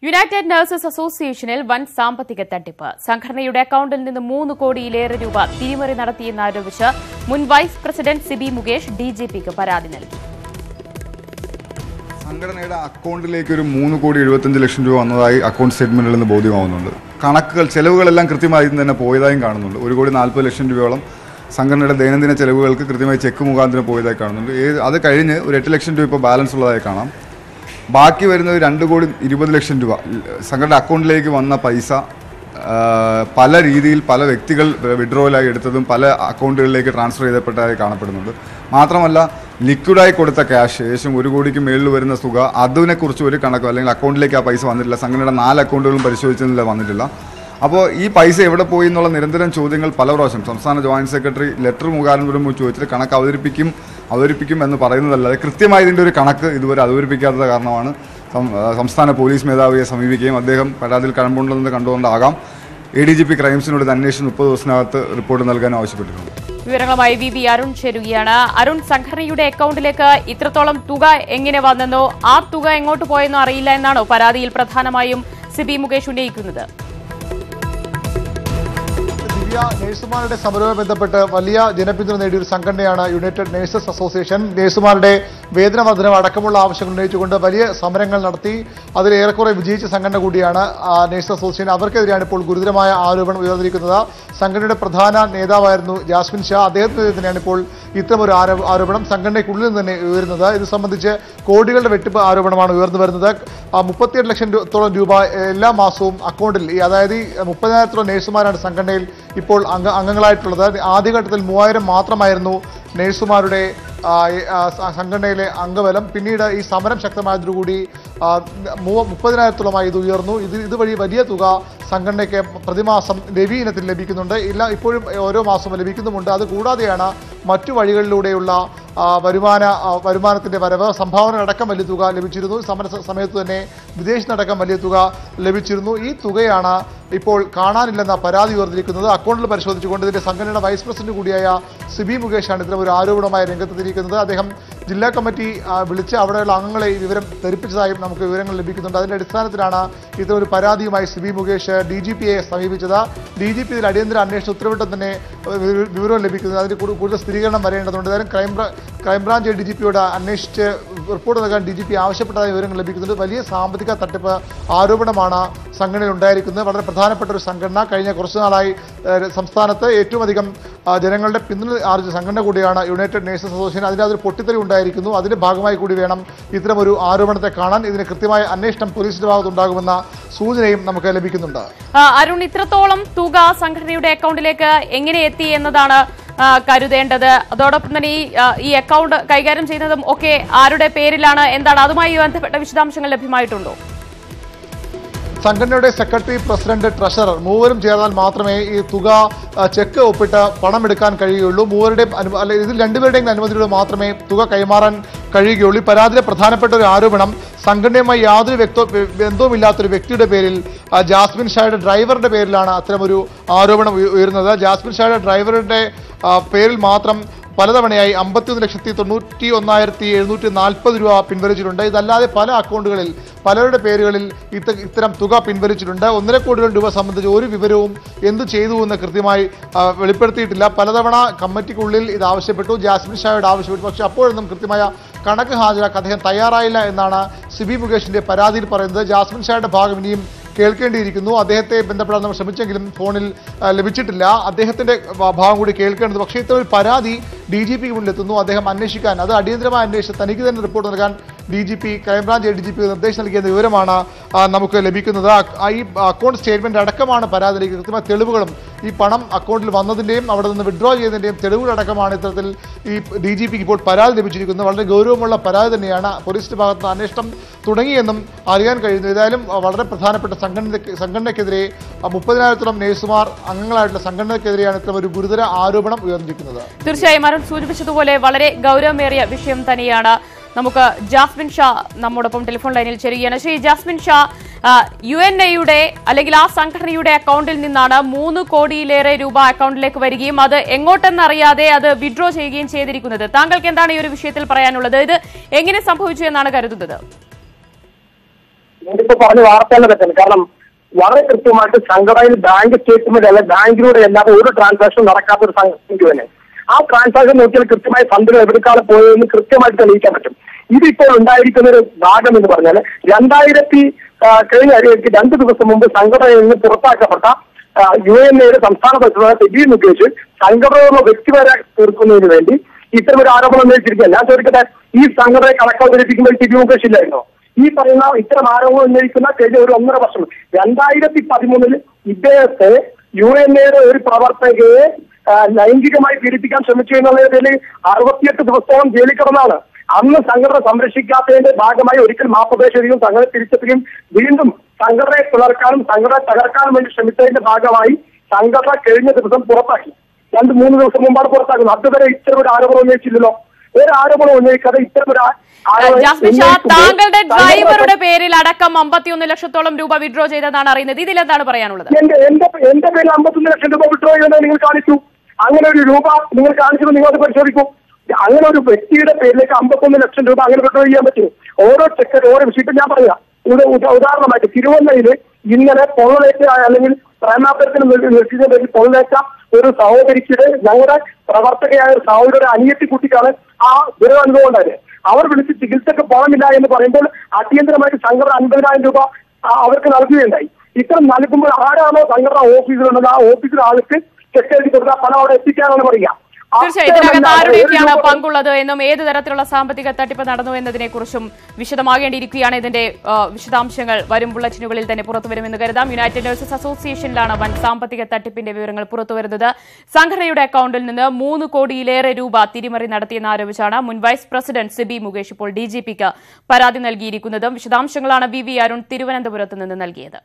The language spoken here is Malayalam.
യുണൈറ്റഡ് നഴ്സസ് അസോസിയേഷനിൽ വൻ സാമ്പത്തിക തട്ടിപ്പ്. സംഘടനയുടെ അക്കൌണ്ടിൽ നിന്ന് 3 കോടിയിലേറെ രൂപ തിരിമറി നടത്തിയെന്നാരോപിച്ച് മുൻ വൈസ് പ്രസിഡന്റ് സിബി മുകേഷ് ഡിജിപിക്ക് പരാതി നൽകി. സംഘടനയുടെ അക്കൌണ്ടിലേക്ക് ഒരു 3,75,00,000 രൂപ വന്നതായി അക്കൌണ്ട് സ്റ്റേറ്റ്മെന്റിൽ നിന്ന് ബോധ്യമാവുന്നുണ്ട്. കണക്കുകൾ ചെലവുകളെല്ലാം കൃത്യമായി തന്നെ പോയതായും കാണുന്നുണ്ട്. 1,40,00,000 രൂപയോളം സംഘടനയുടെ ദൈനംദിന ചെലവുകൾക്ക് കൃത്യമായി ചെക്ക് മുഖാന്തരം പോയതായി കാണുന്നുണ്ട്. അത് കഴിഞ്ഞ് ഒരു 8 ലക്ഷം രൂപ ഇപ്പോൾ ബാലൻസ് ഉള്ളതായി കാണാം. ബാക്കി വരുന്നത് 2,20,00,000 രൂപ സംഘടന അക്കൗണ്ടിലേക്ക് വന്ന പൈസ പല രീതിയിൽ പല വ്യക്തികൾ വിഡ്രോവലായി എടുത്തതും പല അക്കൗണ്ടുകളിലേക്ക് ട്രാൻസ്ഫർ ചെയ്യപ്പെട്ടതായി കാണപ്പെടുന്നുണ്ട്. മാത്രമല്ല ലിക്വിഡായി കൊടുത്ത ക്യാഷ് ഏകദേശം 1 കോടിക്ക് മേളിൽ വരുന്ന തുക, അതിനെക്കുറിച്ച് ഒരു കണക്കോ അല്ലെങ്കിൽ അക്കൗണ്ടിലേക്ക് ആ പൈസ വന്നിട്ടില്ല. സംഘടനയുടെ 4 അക്കൗണ്ടുകളും പരിശോധിച്ചതിൽ വന്നിട്ടില്ല. അപ്പോൾ ഈ പൈസ എവിടെ പോയി എന്നുള്ള നിരന്തരം ചോദ്യങ്ങൾ പല പ്രാവശ്യം സംസ്ഥാന ജോയിന്റ് സെക്രട്ടറി ലെറ്റർ മുഖാന്തരം ചോദിച്ചിട്ട് കണക്ക് അവതരിപ്പിക്കും എന്ന് പറയുന്നതല്ലാതെ കൃത്യമായി ഇതിൻ്റെ ഒരു കണക്ക് ഇതുവരെ അവതരിപ്പിക്കാത്തത് കാരണമാണ് സംസ്ഥാന പോലീസ് മേധാവിയെ സമീപിക്കുകയും അദ്ദേഹം പരാതിയിൽ കഴമ്പുണ്ടെന്ന് കണ്ടുകൊണ്ടാകാം ADGP ക്രൈംസിനോട് അന്വേഷണം 30 ദിവസത്തിനകത്ത് റിപ്പോർട്ട് നൽകാൻ ആവശ്യപ്പെട്ടിട്ടുണ്ട്. വിവരങ്ങളുമായി വി അരുൺ ചേരുകയാണ്. അരുൺ, സംഘടനയുടെ അക്കൌണ്ടിലേക്ക് ഇത്രത്തോളം തുക എങ്ങനെ വന്നെന്നോ ആ തുക എങ്ങോട്ട് പോയെന്നോ അറിയില്ല എന്നാണോ പരാതിയിൽ പ്രധാനമായും സിബി മുകേഷ് ഉന്നയിക്കുന്നത്? നഴ്സുമാരുടെ സമരവുമായി ബന്ധപ്പെട്ട് വലിയ ജനപിന്തുണ നേടിയ ഒരു സംഘടനയാണ് യുണൈറ്റഡ് നഴ്സസ് അസോസിയേഷൻ. നഴ്സുമാരുടെ വേതന വർധനം അടക്കമുള്ള ആവശ്യങ്ങൾ ഉന്നയിച്ചുകൊണ്ട് വലിയ സമരങ്ങൾ നടത്തി അതിൽ ഏറെക്കുറെ വിജയിച്ച സംഘടന കൂടിയാണ് നഴ്സസ് അസോസിയേഷൻ. അവർക്കെതിരെയാണ് ഇപ്പോൾ ഗുരുതരമായ ആരോപണം ഉയർന്നിരിക്കുന്നത്. സംഘടനയുടെ പ്രധാന നേതാവായിരുന്നു ജാസ്മിൻ ഷാ. അദ്ദേഹത്തിനെതിരെ തന്നെയാണ് ഇപ്പോൾ ഇത്തരമൊരു ആരോപണം സംഘടനയ്ക്കുള്ളിൽ നിന്ന് തന്നെ ഉയരുന്നത്. ഇത് സംബന്ധിച്ച് കോടികളുടെ വെട്ടിപ്പ് ആരോപണമാണ് ഉയർന്നു വരുന്നത്. 38 ലക്ഷത്തോളം രൂപ എല്ലാ മാസവും അക്കൗണ്ടിൽ, അതായത് 30,000 നഴ്സുമാരാണ് സംഘടനയിൽ ഇപ്പോൾ അംഗങ്ങളായിട്ടുള്ളത്. ആദ്യഘട്ടത്തിൽ 3,000 മാത്രമായിരുന്നു നഴ്സുമാരുടെ സംഘടനയിലെ അംഗബലം. പിന്നീട് ഈ സമരം ശക്തമായതോടുകൂടി 30,000-ത്തോളമായി ഇത് ഉയർന്നു. ഇതുവഴി വലിയ തുക സംഘടനയ്ക്ക് പ്രതിമാസം രവി ഇനത്തിൽ ലഭിക്കുന്നുണ്ട്. ഇപ്പോഴും ഓരോ മാസവും ലഭിക്കുന്നുമുണ്ട്. അതുകൂടാതെയാണ് മറ്റു വഴികളിലൂടെയുള്ള വരുമാനത്തിന്റെ വരവ്. സംഭാവന അടക്കം വലിയ തുക ലഭിച്ചിരുന്നു. സമര സമയത്ത് തന്നെ വിദേശത്തടക്കം വലിയ തുക ലഭിച്ചിരുന്നു. ഈ തുകയാണ് ഇപ്പോൾ കാണാനില്ലെന്ന പരാതി ഉയർന്നിരിക്കുന്നത്. അക്കൗണ്ടിൽ പരിശോധിച്ചുകൊണ്ട് ഇതിന്റെ സംഘടനയുടെ വൈസ് പ്രസിഡന്റ് കൂടിയായ സിബി മുകേഷാണ് ഇത്തരം ഒരു ആരോപണമായി രംഗത്തെത്തിയിരിക്കുന്നത്. അദ്ദേഹം ജില്ലാ കമ്മിറ്റി വിളിച്ച് അവിടെയുള്ള അംഗങ്ങളെ ഈ വിവരം ധരിപ്പിച്ചതായും നമുക്ക് വിവരങ്ങൾ ലഭിക്കുന്നുണ്ട്. അതിന്റെ അടിസ്ഥാനത്തിലാണ് ഇത്തരം ഒരു പരാതിയുമായി സിബി മുകേഷ് DGPയെ സമീപിച്ചത്. DGP ഇതിൽ അടിയന്തര അന്വേഷണ ഉത്തരവിട്ട് തന്നെ വിവരം ലഭിക്കുന്നത്. അതിന് കൂടുതൽ സ്ഥിരീകരണം വരേണ്ടതുണ്ട്. ഏതായാലും ക്രൈംബ്രാഞ്ച് DGPയോട് അന്വേഷിച്ച് റിപ്പോർട്ട് നൽകാൻ DGP ആവശ്യപ്പെട്ടതായി വിവരങ്ങൾ ലഭിക്കുന്നുണ്ട്. വലിയ സാമ്പത്തിക തട്ടിപ്പ് ആരോപണമാണ് സംഘടനയിൽ ഉണ്ടായിരിക്കുന്നത്. വളരെ പ്രധാനപ്പെട്ട ഒരു സംഘടന. കഴിഞ്ഞ കുറച്ചു നാളായി സംസ്ഥാനത്ത് ഏറ്റവും അധികം ജനങ്ങളുടെ പിന്തുണ ആർജിച്ച സംഘടന കൂടിയാണ് യുണൈറ്റഡ് നഴ്സസ് അസോസിയേഷൻ. അതിൻ്റെ അതൊരു പൊട്ടിത്തെറി ഉണ്ടായിരിക്കുന്നു. അതിന്റെ ഭാഗമായി കൂടി വേണം ഇത്തരം ഒരു ആരോപണത്തെ കാണാൻ. ഇതിന് കൃത്യമായ അന്വേഷണം പോലീസിന്റെ ഭാഗത്തുണ്ടാകുമെന്ന സൂചനയും നമുക്ക് ലഭിക്കുന്നുണ്ട്. അരുൺ, ഇത്രത്തോളം തുക സംഘടനയുടെ അക്കൗണ്ടിലേക്ക് എങ്ങനെ എത്തി എന്നതാണ് കരുതേണ്ടത്. അതോടൊപ്പം തന്നെ ഈ അക്കൗണ്ട് കൈകാര്യം ചെയ്യുന്നതും ഒക്കെ ആരുടെ പേരിലാണ്, എന്താണ് അതുമായി ബന്ധപ്പെട്ട വിശദാംശങ്ങൾ ലഭ്യമായിട്ടുണ്ടോ? സംഘടനയുടെ സെക്രട്ടറി, പ്രസിഡന്റ്, ട്രഷറർ മൂവരും ചേർന്നാൽ മാത്രമേ ഈ തുക ചെക്ക് ഒപ്പിട്ട് പണം എടുക്കാൻ കഴിയുകയുള്ളൂ. ഇതിൽ രണ്ടുപേരുടെയും അനുമതിയോടെ മാത്രമേ തുക കൈമാറാൻ കഴിയുകയുള്ളൂ. ഈ പരാതിയിലെ പ്രധാനപ്പെട്ട ഒരു ആരോപണം സംഘടനയുമായി യാതൊരു ബന്ധവുമില്ലാത്തൊരു വ്യക്തിയുടെ പേരിൽ, ജാസ്മിൻ ഷായുടെ ഡ്രൈവറുടെ പേരിലാണ് അത്തരമൊരു ആരോപണം ഉയരുന്നത്. ജാസ്മിൻ ഷായുടെ ഡ്രൈവറുടെ പേരിൽ മാത്രം പലതവണയായി 51,91,740 രൂപ പിൻവലിച്ചിട്ടുണ്ട്. ഇതല്ലാതെ പല അക്കൗണ്ടുകളിൽ പലരുടെ പേരുകളിൽ ഇത്തരം തുക പിൻവലിച്ചിട്ടുണ്ട്. 1.5 കോടി രൂപ സംബന്ധിച്ച് ഒരു വിവരവും എന്തു ചെയ്തു എന്ന് കൃത്യമായി വെളിപ്പെടുത്തിയിട്ടില്ല. പലതവണ കമ്മിറ്റിക്കുള്ളിൽ ഇത് ആവശ്യപ്പെട്ടു, ജാസ്മിൻ ഷായോട് ആവശ്യപ്പെട്ടു. പക്ഷേ അപ്പോഴൊന്നും കൃത്യമായ കണക്ക് ഹാജരാക്കാൻ അദ്ദേഹം തയ്യാറായില്ല എന്നാണ് സിബി മുകേഷിന്റെ പരാതിയിൽ പറയുന്നത്. ജാസ്മിൻ ഷായുടെ ഭാഗം ഇനിയും കേൾക്കേണ്ടിയിരിക്കുന്നു. അദ്ദേഹത്തെ ബന്ധപ്പെടാൻ നമ്മൾ ശ്രമിച്ചെങ്കിലും ഫോണിൽ ലഭിച്ചിട്ടില്ല. അദ്ദേഹത്തിന്റെ ഭാഗം കൂടി കേൾക്കേണ്ടത്. പക്ഷേ ഇത്തരം ഒരു പരാതി DGPക്ക് മുന്നിലെത്തുന്നു. അദ്ദേഹം അന്വേഷിക്കാൻ, അത് അടിയന്തരമായ അന്വേഷിച്ച് തനിക്ക് തന്നെ റിപ്പോർട്ട് നൽകാൻ DGP, ക്രൈംബ്രാഞ്ച് DGP നിർദ്ദേശം നൽകിയെന്ന വിവരമാണ് നമുക്ക് ലഭിക്കുന്നത്. ഈ അക്കൗണ്ട് സ്റ്റേറ്റ്മെന്റ് അടക്കമാണ് പരാതിയിലേക്ക് കൃത്യമായ തെളിവുകളും ഈ പണം അക്കൗണ്ടിൽ വന്നതിന്റെയും അവിടെ നിന്ന് വിഡ്രോ ചെയ്തതിന്റെയും തെളിവുകളടക്കമാണ് ഇത്തരത്തിൽ ഈ DGPക്ക് ഇപ്പോൾ പരാതി ലഭിച്ചിരിക്കുന്നത്. വളരെ ഗൗരവമുള്ള പരാതി തന്നെയാണ്. പോലീസിന്റെ ഭാഗത്ത് അന്വേഷണം തുടങ്ങിയെന്നും അറിയാൻ കഴിയുന്നു. ഏതായാലും വളരെ പ്രധാനപ്പെട്ട സംഘടനയ്ക്കെതിരെ 30,000-ത്തോളം നഴ്സുമാർ അംഗങ്ങളായിട്ടുള്ള സംഘടനയ്ക്കെതിരെയാണ് ഇത്തരം ഒരു ഗുരുതര ആരോപണം ഉയർന്നിരിക്കുന്നത്. തീർച്ചയായും അരുൺ സൂചിപ്പിച്ചതുപോലെ വളരെ ഗൗരവമേറിയ വിഷയം തന്നെയാണ്. നമുക്ക് ജാസ്മിൻ ഷാ നമ്മോടൊപ്പം ടെലിഫോൺ ലൈനിൽ ചേരുകയാണ്. ശ്രീ ജാസ്മിൻ ഷാ, UNAയുടെ അല്ലെങ്കിൽ ആ സംഘടനയുടെ അക്കൗണ്ടിൽ നിന്നാണ് 3 കോടിയിലേറെ രൂപ അക്കൗണ്ടിലേക്ക് വരികയും അത് എങ്ങോട്ടെന്നറിയാതെ അത് വിഡ്രോ ചെയ്യുകയും ചെയ്തിരിക്കുന്നത്. താങ്കൾക്ക് എന്താണ് ഈ ഒരു വിഷയത്തിൽ പറയാനുള്ളത്? ഇത് എങ്ങനെ സംഭവിച്ചു എന്നാണ് കരുതുന്നത്? ഇതിപ്പോ പറഞ്ഞ വാർത്തകളെ പറ്റുന്നത്. കാരണം വളരെ കൃത്യമായിട്ട് സംഘടനയിൽ ബാങ്ക് സ്റ്റേറ്റ്മെന്റ് അല്ല ബാങ്കിലൂടെ അല്ലാതെ ഒരു ട്രാൻസാക്ഷൻ നടക്കാത്ത ഒരു സംഘടനയ്ക്ക് തന്നെ ആ ട്രാൻസാക്ഷൻ നോക്കിയാൽ കൃത്യമായി ഫണ്ടുകൾ എവിടേക്കാണ് പോയതെന്ന് കൃത്യമായിട്ട് തെളിയിക്കാൻ പറ്റും. ഇതിപ്പോൾ ഉണ്ടായിരിക്കുന്ന ഒരു ഭാഗം എന്ന് പറഞ്ഞാൽ കഴിഞ്ഞ 2 ദിവസം മുമ്പ് സംഘടനയിൽ നിന്ന് പുറത്താക്കപ്പെട്ട UNAയുടെ സംസ്ഥാന പ്രസിഡന്റ് ടിബി മുകേഷ് സംഘടനയുള്ള വ്യക്തിപര തീർക്കുന്നതിന് വേണ്ടി ഇത്തരം ഒരു ആരോപണം ഉന്നയിച്ചിരിക്കുക. ഞാൻ ചോദിക്കട്ടെ, ഈ സംഘടനയെ കണക്കവതരിപ്പിക്കുമ്പോൾ ടിബി മുകേഷ് ഇല്ലായിരുന്നോ? ഈ പറയുന്ന ഇത്തരം ആരോപണം ഉന്നയിക്കുന്ന കഴിഞ്ഞ ഒരു 1.5 വർഷം 2013 ഇദ്ദേഹത്തെ UNAയുടെ ഒരു പ്രവർത്തകയെ ലൈംഗികമായി പീഡിപ്പിക്കാൻ ശ്രമിച്ചു എന്നുള്ളതിൽ 68 ദിവസത്തോളം ജയിലിൽ കിടന്നാണ്. അന്ന് സംഘടന സംരക്ഷിക്കാത്തതിന്റെ ഭാഗമായി ഒരിക്കൽ മാപ്പുപേക്ഷയും സംഘടന തിരിച്ചെത്തുകയും വീണ്ടും സംഘടനയെ പിളർക്കാനും സംഘടന തകർക്കാനും വേണ്ടി ശ്രമിച്ചതിന്റെ ഭാഗമായി സംഘടന കഴിഞ്ഞ ദിവസം പുറത്താക്കി. 2-3 ദിവസം മുമ്പാണ് പുറത്താക്കുന്നത്. അതുവരെ ഇത്തരം ഒരു ആരോപണം ഉന്നയിച്ചില്ലല്ലോ. ഒരു ആരോപണം ഉന്നയിക്കാതെ ഇത്തരം ഒരു താങ്കളുടെ ഡ്രൈവറുടെ പേരിൽ അടക്കം 51 ലക്ഷത്തോളം രൂപ വിഡ്രോ ചെയ്തതാണ് അറിയുന്നത്. ഇതിലെന്താണ് പറയാനുള്ളത്? എന്റെ പേരിൽ 51 ലക്ഷം രൂപ വിഡ്രോ ചെയ്തത് നിങ്ങൾ കാണിച്ചു. അങ്ങനെ ഒരു രൂപ നിങ്ങൾ കാണിച്ചത് നിങ്ങൾ അത് പരിശോധിക്കും. അങ്ങനെ ഒരു വ്യക്തിയുടെ പേരിലേക്ക് 51 ലക്ഷം രൂപ അങ്ങനെ വിഡ്രോ ചെയ്യാൻ പറ്റും. ഓരോ ചെക്കൻ ഓരോ വിഷയത്തിൽ ഞാൻ പറയാം. ഉദാഹരണമായിട്ട് തിരുവല്ലയില് ഇന്നലെ പൊള്ളലേറ്റ അല്ലെങ്കിൽ പ്രേമാപരത്തിന് നിർത്തിച്ച പേരിൽ പൊള്ളലേറ്റ ഒരു സഹോദരിക്ക് ഞങ്ങളുടെ പ്രവർത്തകയായ ഒരു സഹോദരിയുടെ അനിയത്തി കുട്ടിക്കാണ് ആ ദുരനുഭവം ഉണ്ടായത്. അവർ വിളിച്ച് ചികിത്സക്ക് പോകമില്ല എന്ന് പറയുമ്പോൾ അടിയന്തരമായിട്ട് സംഘടന 50,000 രൂപ അവർക്ക് നൽകുകയുണ്ടായി. ഇത്തരം നൽകുമ്പോൾ ആരാണോ സംഘടന ഓഫീസിലുള്ളത് ആ ഓഫീസിലെ ആൾക്ക് ചെക്ക് എഴുതി കൊടുത്താൽ പണം അവിടെ എത്തിക്കാനാണ് പറയുക. തീർച്ചയായും ഇതിനകത്ത് ആരുടെയൊക്കെയാണ് പങ്കുള്ളത് എന്നും ഏത് തരത്തിലുള്ള സാമ്പത്തിക തട്ടിപ്പ് നടന്നു എന്നതിനെ കുറിച്ചും വിശദമാകേണ്ടിയിരിക്കുകയാണ്. ഇതിന്റെ വിശദാംശങ്ങൾ വരും ബുള്ളറ്റിനുകളിൽ തന്നെ പുറത്തുവരുമെന്ന് കരുതാം. യുണൈറ്റഡ് നഴ്സസ് അസോസിയേഷനിലാണ് വൻ സാമ്പത്തിക തട്ടിപ്പിന്റെ വിവരങ്ങൾ പുറത്തുവരുന്നത്. സംഘടനയുടെ അക്കൌണ്ടിൽ നിന്ന് 3 കോടിയിലേറെ രൂപ തിരിമറി നടത്തിയെന്ന് ആരോപിച്ചാണ് മുൻ വൈസ് പ്രസിഡന്റ് സിബി മുകേഷ് ഇപ്പോൾ DGPക്ക് പരാതി നൽകിയിരിക്കുന്നതും. വിശദാംശങ്ങളാണ് VV അരുൺ തിരുവനന്തപുരത്ത് നിന്ന് നൽകിയത്.